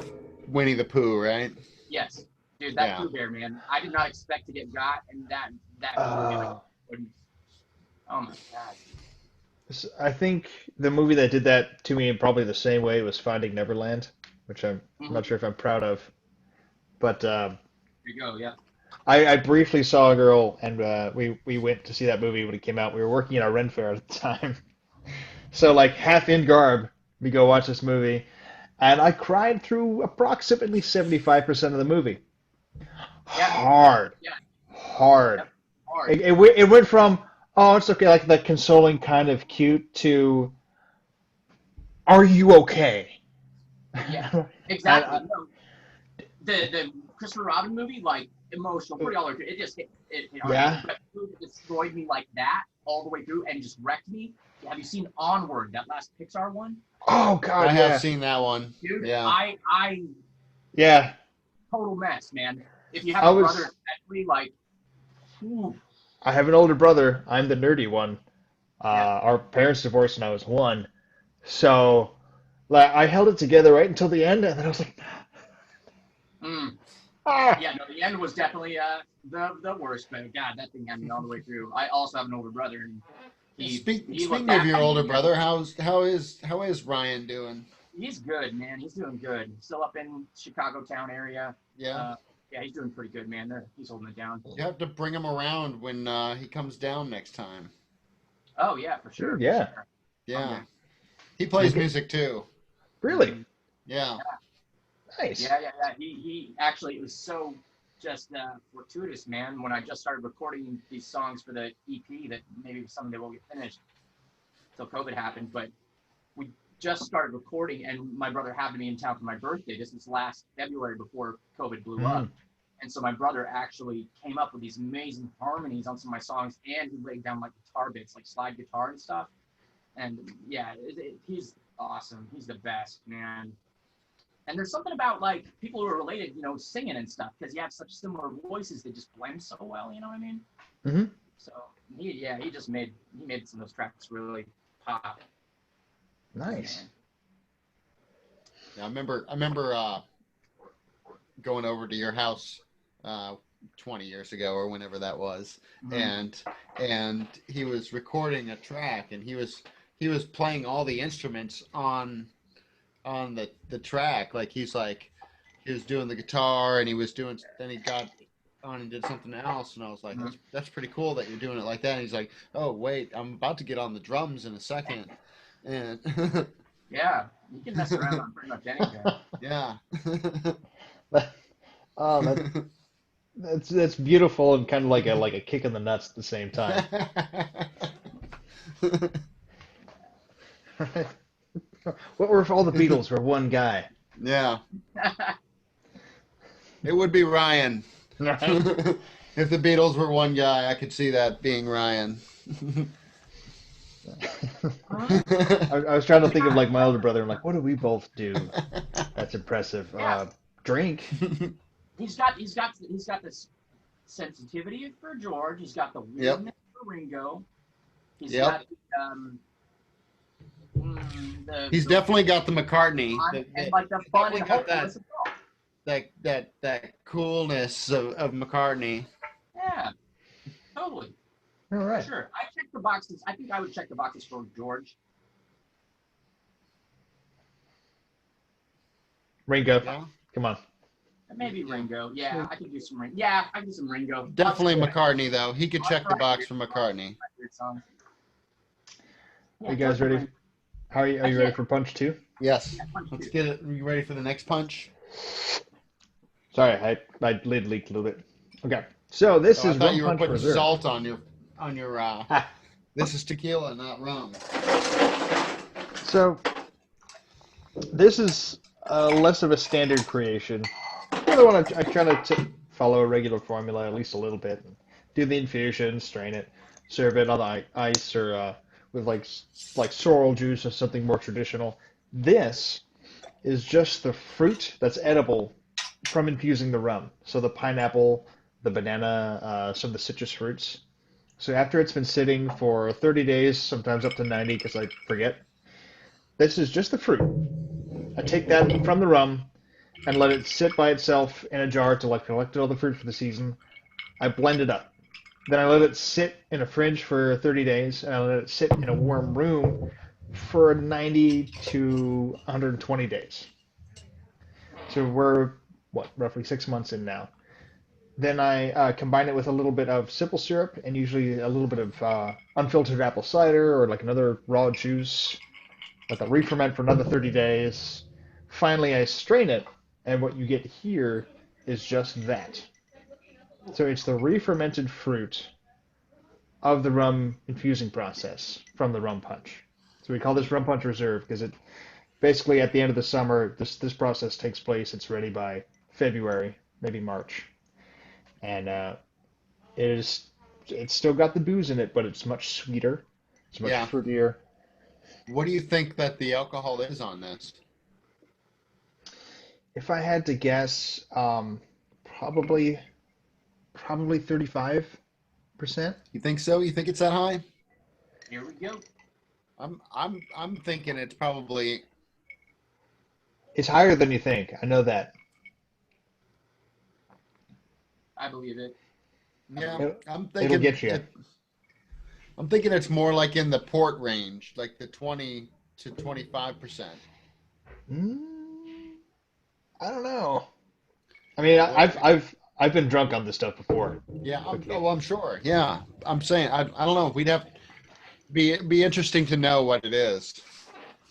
B: Winnie the Pooh, right?
C: Yes. Dude, that Pooh Bear, man. I did not expect to get got, and that movie, oh my god.
A: I think the movie that did that to me in probably the same way was Finding Neverland, which I'm not sure if I'm proud of. But
C: there you go, yeah.
A: I briefly saw a girl, and we went to see that movie when it came out. We were working at a Ren Fair at the time. So, like, half in garb, we go watch this movie, and I cried through approximately 75% of the movie.
C: Yeah.
A: Hard.
C: Yeah.
A: Hard.
C: Yep. Hard.
A: It went from, oh, it's okay, like the consoling kind of cute, to, are you okay?
C: Yeah, exactly. The Christopher Robin movie, like, emotional, pretty all over. It just it destroyed me like that all the way through and just wrecked me. Have you seen Onward, that last Pixar one?
A: Oh God,
B: I have seen that one.
C: Dude,
B: yeah.
C: I total mess, man. If you have a brother, especially, like, ooh.
A: I have an older brother. I'm the nerdy one. Our parents divorced when I was 1, so like I held it together right until the end, and then I was like,
C: Yeah, no, the end was definitely the worst, but God, that thing had me all the way through. I also have an older brother, and
B: speaking of your older brother, how is Ryan doing?
C: He's good, man. He's doing good. Still up in Chicago town area.
B: Yeah.
C: Yeah, he's doing pretty good, man. He's holding it down.
B: You have to bring him around when he comes down next time.
C: Oh yeah, for sure.
A: Yeah.
C: For sure.
B: Yeah.
C: Okay.
B: He plays music too.
A: Really?
B: Yeah.
A: Nice.
C: Yeah. He actually, it was so just fortuitous, man. When I just started recording these songs for the EP that maybe someday will get finished until COVID happened, but we just started recording, and my brother happened to be in town for my birthday. This was last February before COVID blew up. And so my brother actually came up with these amazing harmonies on some of my songs, and he laid down like guitar bits, like slide guitar and stuff. And yeah, he's awesome. He's the best, man. And there's something about, like, people who are related, singing and stuff, because you have such similar voices that just blend so well. You know what I mean?
A: Mm-hmm.
C: So he made some of those tracks really pop.
A: Nice.
B: Yeah, I remember going over to your house 20 years ago or whenever that was, and he was recording a track, and he was playing all the instruments on the track. Like he was doing the guitar, and then he got on and did something else, and I was like, that's pretty cool that you're doing it like that. And he's like, oh wait, I'm about to get on the drums in a second. And
C: yeah, you can mess around on pretty much anything.
B: Yeah.
A: That's beautiful and kind of like a kick in the nuts at the same time. What were if all the Beatles were one guy?
B: Yeah. It would be Ryan.
A: Right?
B: If the Beatles were one guy, I could see that being Ryan.
A: I was trying to think of like my older brother. I'm like, what do we both do? That's impressive.
C: Yeah.
A: Drink.
C: He's got this sensitivity for George. He's got the weirdness for Ringo. He's got
B: he's definitely got the McCartney.
C: And like the fun and
B: got that. that coolness of McCartney.
C: Yeah, totally.
A: All right.
C: Sure. I checked the boxes. I think I would check the boxes for George.
A: Ringo,
B: Yeah,
A: come on.
C: Maybe Ringo. Yeah, I could do some Ringo. Yeah, I could do some Ringo.
B: definitely
C: I'll try
B: McCartney though. He could check the box for McCartney.
C: weird songs.
A: Are you guys ready? Are you ready for punch 2?
B: Yes. Let's get it. Are you ready for the next punch?
A: Sorry, my lid leaked a little bit. Okay, so this
B: I
A: is
B: thought
A: Rum
B: you were
A: Punch
B: putting
A: Reserve.
B: salt on your. This is tequila, not rum.
A: So this is less of a standard creation. I try to follow a regular formula at least a little bit. Do the infusion, strain it, serve it on ice or with like sorrel juice or something more traditional. This is just the fruit that's edible from infusing the rum. So the pineapple, the banana, some of the citrus fruits. So after it's been sitting for 30 days, sometimes up to 90 because I forget, this is just the fruit. I take that from the rum and let it sit by itself in a jar to collect all the fruit for the season. I blend it up. Then I let it sit in a fridge for 30 days, and I let it sit in a warm room for 90 to 120 days. So we're, roughly 6 months in now. Then I combine it with a little bit of simple syrup and usually a little bit of unfiltered apple cider or like another raw juice. Let that re-ferment for another 30 days. Finally, I strain it, and what you get here is just that. So it's the re-fermented fruit of the rum infusing process from the rum punch. So we call this Rum Punch Reserve because it basically at the end of the summer, this process takes place. It's ready by February, maybe March, and it's still got the booze in it, but it's much sweeter. It's much
B: Yeah.
A: fruitier.
B: What do you think that the alcohol is on this?
A: If I had to guess, probably 35%.
B: You think so? You think it's that high?
C: Here we go.
B: I'm thinking it's probably.
A: It's higher than you think. I know that.
C: I believe it.
B: Yeah,
A: It'll,
B: I'm
A: it'll
B: thinking
A: get you.
B: I'm thinking it's more like in the port range, like the 20 to 25%.
A: Mm, I don't know. I mean, I've been drunk on this stuff before.
B: Yeah,
A: Okay.
B: I'm sure. Yeah, I'm saying I don't know. We'd have be interesting to know what it is.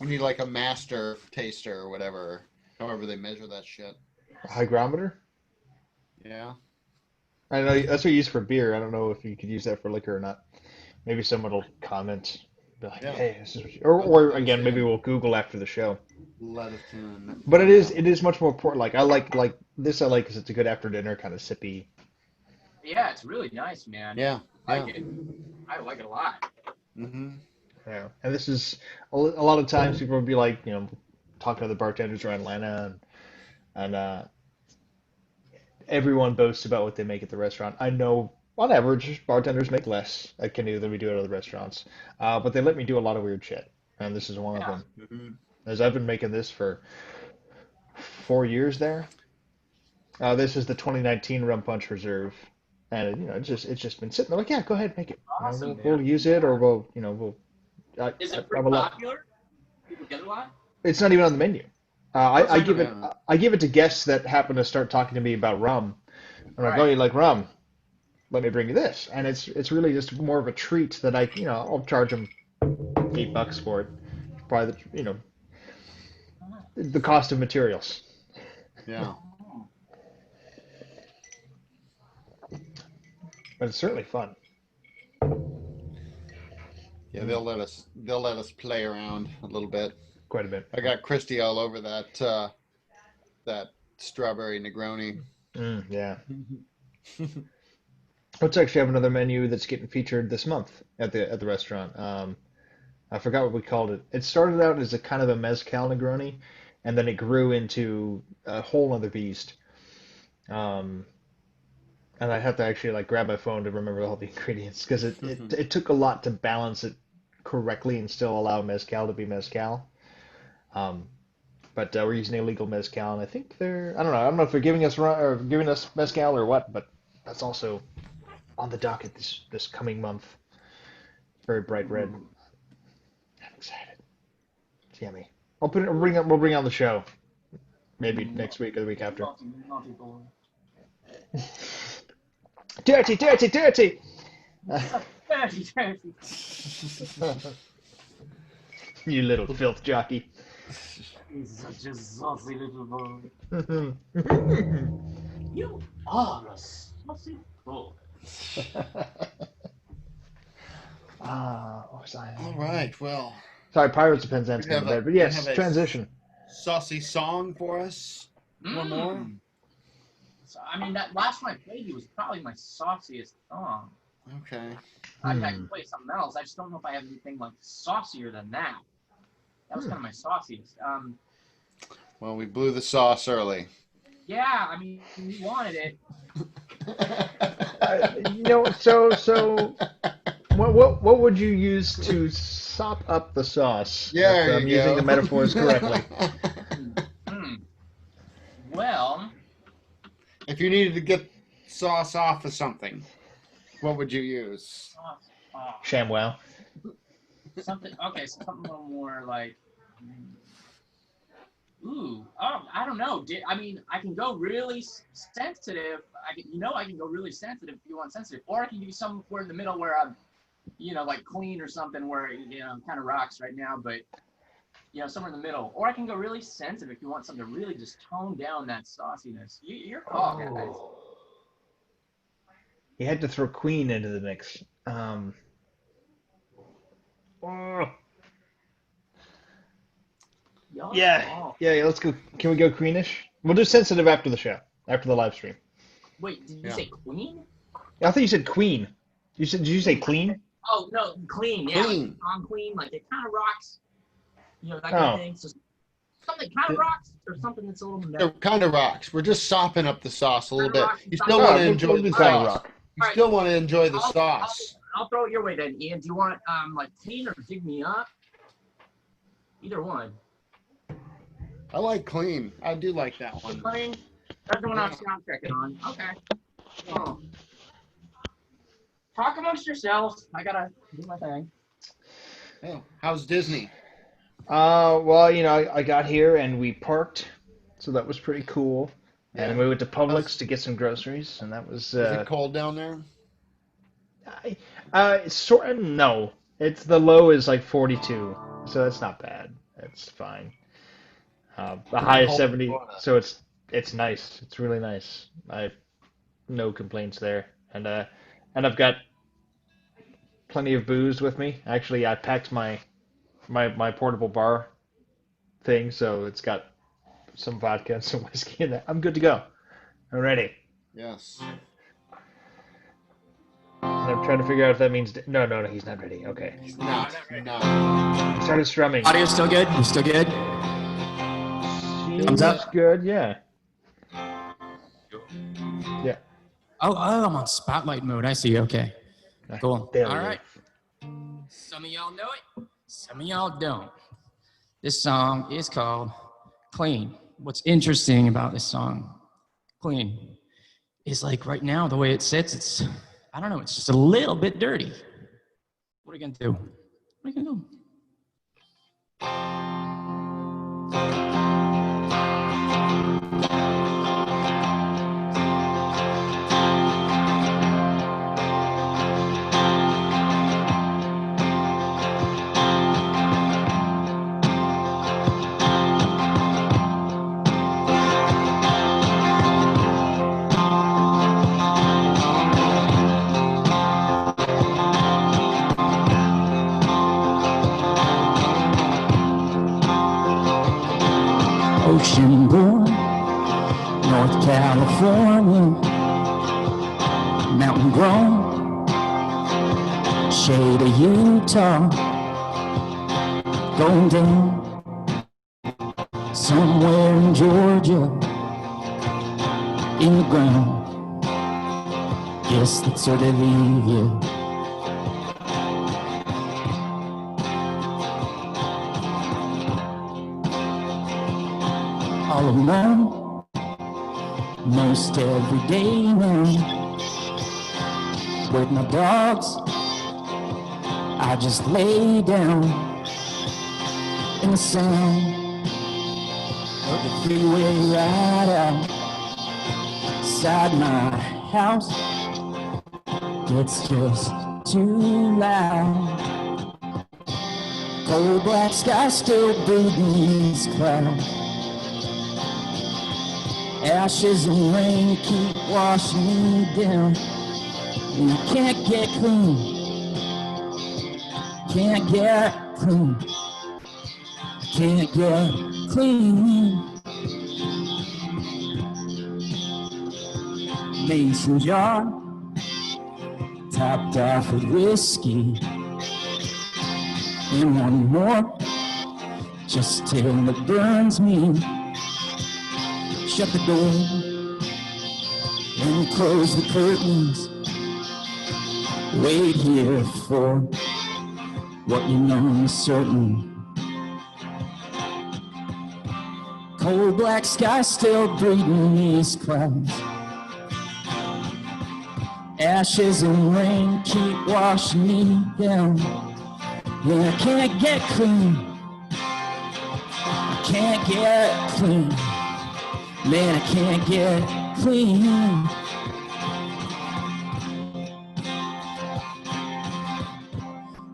B: We need like a master taster or whatever, however they measure that shit.
A: A hygrometer?
B: Yeah.
A: I know that's what you use for beer. I don't know if you could use that for liquor or not. Maybe someone will comment, be like,
B: Yeah.
A: "Hey, this is," or again, maybe we'll Google after the show.
B: Let us know.
A: But it is much more important. Like I like this. I like because it's a good after dinner kind of sippy.
C: Yeah, it's really nice, man.
B: Yeah.
C: I
B: Yeah.
C: like it. I like it a lot.
B: Mm-hmm.
A: Yeah, and this is a lot of times people will be like, talking to the bartenders around Atlanta, and everyone boasts about what they make at the restaurant. I know on average bartenders make less at Canoe than we do at other restaurants, but they let me do a lot of weird shit, and this is one of
C: Yeah.
A: them.
B: Mm-hmm.
A: As I've been making this for 4 years there. This is the 2019 Rum Punch Reserve, and it's just been sitting there. Like, yeah, go ahead, make it.
C: Awesome,
A: We'll
C: man.
A: use it, or we'll.
C: Is
A: I
C: it pretty
A: will let.
C: popular? People get it a lot?
A: It's not even on the menu.
C: What's
A: I
C: on
A: give
C: the
A: it I give it to guests that happen to start talking to me about rum. I'm like, oh,
C: Right.
A: you like rum? Let me bring you this, and it's really just more of a treat that I'll charge them $8 for it. Probably the cost of materials,
B: Yeah.
C: Oh.
A: but it's certainly fun.
B: Yeah, they'll let us play around a little bit.
A: Quite a bit.
B: I got Christy all over that strawberry Negroni.
A: Yeah. Let's actually have another menu that's getting featured this month at the restaurant. I forgot what we called it. It started out as a kind of a mezcal Negroni, and then it grew into a whole other beast. Um, and I have to actually grab my phone to remember all the ingredients because it took a lot to balance it correctly and still allow mezcal to be mezcal. Um, but we're using illegal mezcal, and I think I don't know if they're giving us mezcal or what, but that's also on the docket this coming month. Very bright red. I'm excited. It's yummy. We'll bring on the show. Maybe next week or the week after.
C: Naughty boy.
A: Dirty, dirty, dirty!
C: Dirty, dirty.
A: You little filth jockey.
C: He's such a saucy little boy. You are a saucy boy.
A: What was I?
B: All right. Well,
A: Sorry, Pirates of Penzance came to bed, but yes, transition.
B: saucy song for us. One more.
C: So, I mean, that last one I played you was probably my sauciest song.
B: Okay.
C: I can play something else. I just don't know if I have anything like saucier than that. That was kind of my sauciest.
B: Well, we blew the sauce early.
C: Yeah, I mean, you wanted it.
A: So what would you use to sop up the sauce?
B: Yeah,
A: if I'm using the metaphors correctly.
C: Well,
B: if you needed to get sauce off of something, what would you use?
A: ShamWow.
C: Something. Okay, so something a little more like. I don't know. I mean, I can go really sensitive. I can go really sensitive if you want sensitive, or I can do somewhere in the middle where I'm, like clean or something where kind of rocks right now, but somewhere in the middle. Or I can go really sensitive if you want something to really just tone down that sauciness. Your call, guys.
A: You had to throw Queen into the mix. Yeah, let's go. Can we go Queenish? We'll do sensitive after the show, after the live stream.
C: Wait, did you say Queen?
A: I thought you said Queen. Did you say clean?
C: Oh no, clean. Yeah,
B: Clean.
C: like song clean. Like it kind of rocks. That kind of thing. So something kind of rocks, or something that's a little.
B: It kind of rocks. We're just sopping up the sauce a little bit.
C: Rocks.
B: You still want to enjoy the
A: kind of
B: sauce.
A: rock.
B: You still want to enjoy the sauce.
C: I'll throw it your way then, Ian. Do you want like clean or dig me up? Either one.
B: I like clean. I do like that one.
C: Clean. That's the one I was sound checking on. Okay. Oh. Talk amongst yourselves. I gotta do my thing.
B: Oh, how's Disney?
A: Well, I got here and we parked, so that was pretty cool. And then we went to Publix to get some groceries, and that was.
B: Is it cold down there?
A: Sort of no. The low is like 42, so that's not bad. That's fine. The high is 70, so it's nice. It's really nice. I have no complaints there, and I've got plenty of booze with me. Actually, I packed my portable bar thing, so it's got some vodka and some whiskey in there. I'm good to go. I'm ready.
B: Yes.
A: And I'm trying to figure out if that means no, he's not ready. Okay.
B: He's not. No.
A: He started strumming.
D: Audio still good? You still good? Thumbs up?
A: Good, yeah. Yeah.
D: Oh, I'm on spotlight mode. I see. Okay. Cool.
A: There we
D: All
A: go.
D: right. Some of y'all know it. Some of y'all don't. This song is called Clean. What's interesting about this song, Clean, is like right now, the way it sits, it's just a little bit dirty. What are you going to do? What are you going to do? Ocean born, North California, mountain grown, shade of Utah, going down somewhere in Georgia, in the ground. Guess that's where they leave you. all alone, most every day now. With my dogs, I just lay down in the sound of the freeway right outside my house. It's just too loud. Cold black sky still breathing these clouds. Ashes and rain keep washing me down. And I can't get clean. Can't get clean. Can't get clean. Mason jar, topped off with whiskey. And one more, just till it burns me. Shut the door and close the curtains. Wait here for what you know is certain. Cold black sky still breathing these clouds. Ashes and rain keep washing me down. Yeah, I can't get clean. I can't get clean. Man, I can't get clean.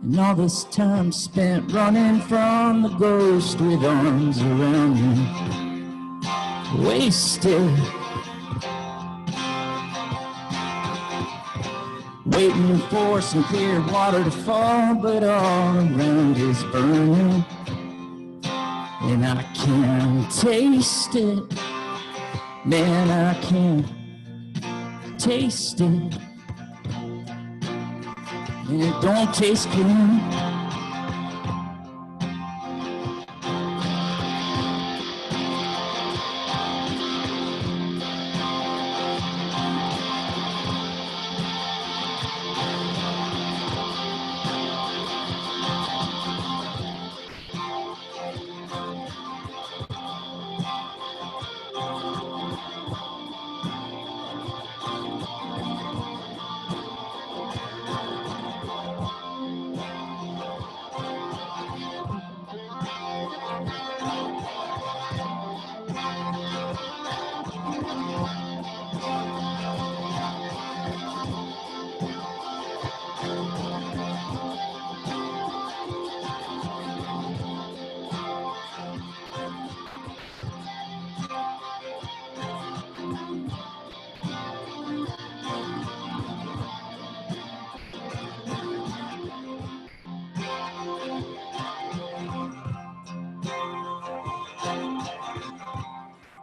D: And all this time spent running from the ghost with arms around me. Wasted. Waiting for some clear water to fall, but all around is burning. And I can't taste it. Man, I can't taste it. And it don't taste clean.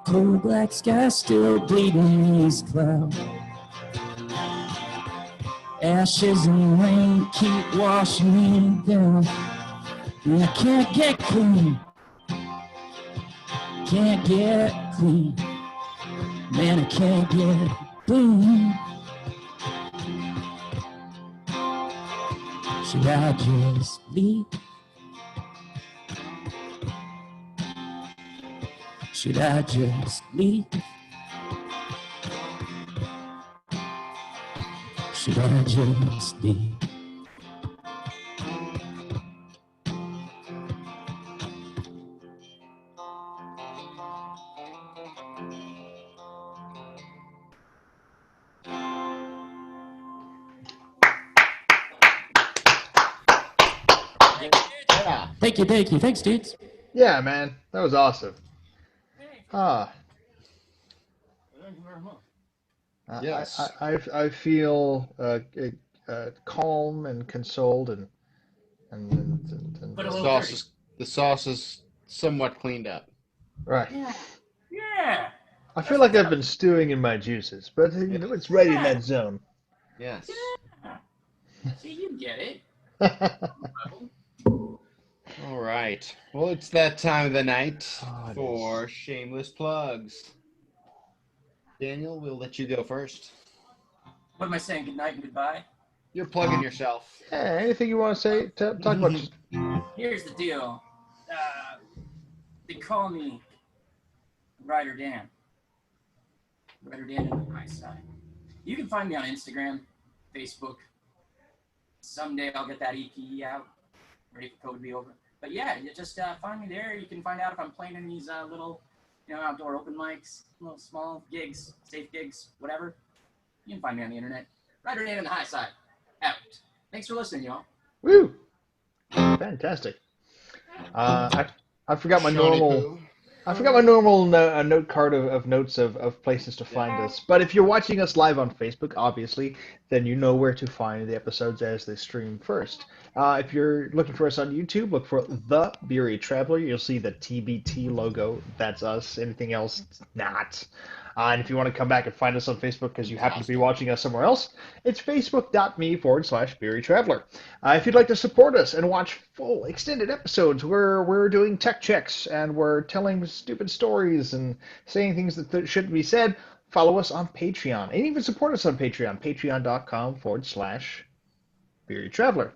D: Cold black sky still bleeding these clouds. Ashes and rain keep washing me down. And I can't get clean. Can't get clean. Man, I can't get clean. Should I just leave? Should I just leave? Should I just leave?
B: Yeah.
D: Thank you, thank you. Thanks, dudes.
A: Yeah, man, that was awesome. Ah,
B: Yes.
A: I feel calm and consoled and
C: But a
B: The
C: little
B: sauce
C: dirty.
B: is the sauce is somewhat cleaned up.
A: right.
C: Yeah. Yeah.
A: I feel like I've been stewing in my juices, but you know it's right in that zone.
B: Yes.
C: See, you get it.
B: All right. Well, it's that time of the night
A: Oh, it
B: for shameless plugs. Daniel, we'll let you go first.
C: What am I saying? Good night and goodbye.
B: You're plugging yourself.
A: Yeah, anything you want to say? Talk about just
C: Here's the deal. They call me Ryder Dan. Ryder Dan on the high side. You can find me on Instagram, Facebook. Someday I'll get that EP out, ready for COVID to be over. But yeah, you just find me there. You can find out if I'm playing in these little, outdoor open mics, little small gigs, safe gigs, whatever. You can find me on the internet. Ryder Dan on the high side. Out. Thanks for listening, y'all.
A: Woo! Fantastic. I forgot my
B: Shawnee
A: normal.
B: Poo.
A: I forgot my normal note card of notes of places to find us. But if you're watching us live on Facebook, obviously, then you know where to find the episodes as they stream first. If you're looking for us on YouTube, look for The Beery Traveler. You'll see the TBT logo. That's us. Anything else, it's not. And if you want to come back and find us on Facebook because you happen to be watching us somewhere else, it's facebook.me/Beery Traveler. If you'd like to support us and watch full extended episodes where we're doing tech checks and we're telling stupid stories and saying things that shouldn't be said, follow us on Patreon. And even support us on Patreon, patreon.com/Beery Traveler.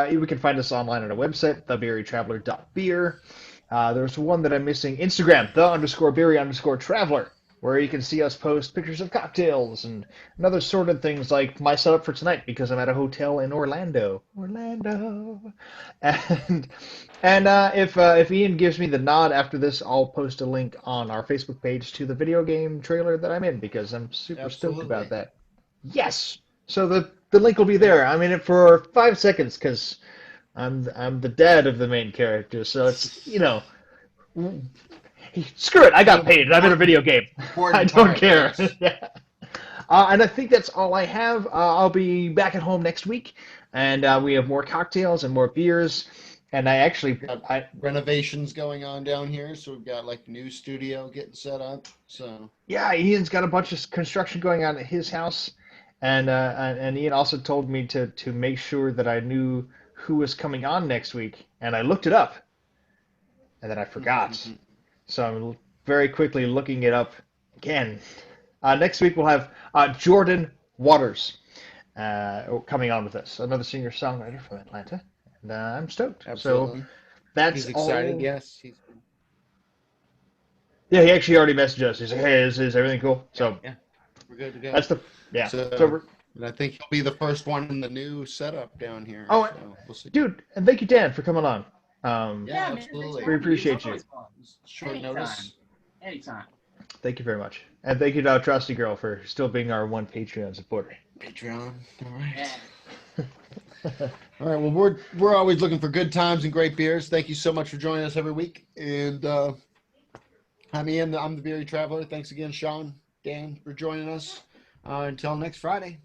A: You can find us online on our website, thebeerytraveler.beer. There's one that I'm missing, Instagram, _Beery_Traveler, where you can see us post pictures of cocktails and other sordid things like my setup for tonight because I'm at a hotel in Orlando. And if Ian gives me the nod after this, I'll post a link on our Facebook page to the video game trailer that I'm in because I'm super stoked about that. Yes. So the link will be there. I'm in it for 5 seconds because I'm the dad of the main character. So it's screw it. I got paid. I'm in a video game. I don't care.
B: Yes.
A: Yeah. And I think that's all I have. I'll be back at home next week, and we have more cocktails and more beers. And I
B: Renovations going on down here, so we've got like new studio getting set up. So
A: yeah, Ian's got a bunch of construction going on at his house, and Ian also told me to make sure that I knew who was coming on next week, and I looked it up, and then I forgot. So I'm very quickly looking it up again. Next week we'll have Jordan Waters coming on with us, another singer-songwriter from Atlanta, and I'm stoked.
B: absolutely,
A: So that's
B: he's excited.
A: all.
B: Yes,
A: Yeah, he actually already messaged us. He's like, "Hey, is everything cool?" So
B: yeah, we're good to go.
A: that's yeah.
B: So and I think he'll be the first one in the new setup down here.
A: Oh,
B: so we'll see.
A: dude, and thank you, Dan, for coming on.
B: Yeah,
C: man,
B: absolutely.
A: We appreciate you.
B: Short notice.
C: Anytime.
A: Thank you very much, and thank you to Trusty Girl for still being our one Patreon supporter.
B: Patreon. All right.
C: Yeah.
B: All right. Well, we're always looking for good times and great beers. Thank you so much for joining us every week. And I'm Ian. I'm the Beery Traveler. Thanks again, Sean, Dan, for joining us. Until next Friday.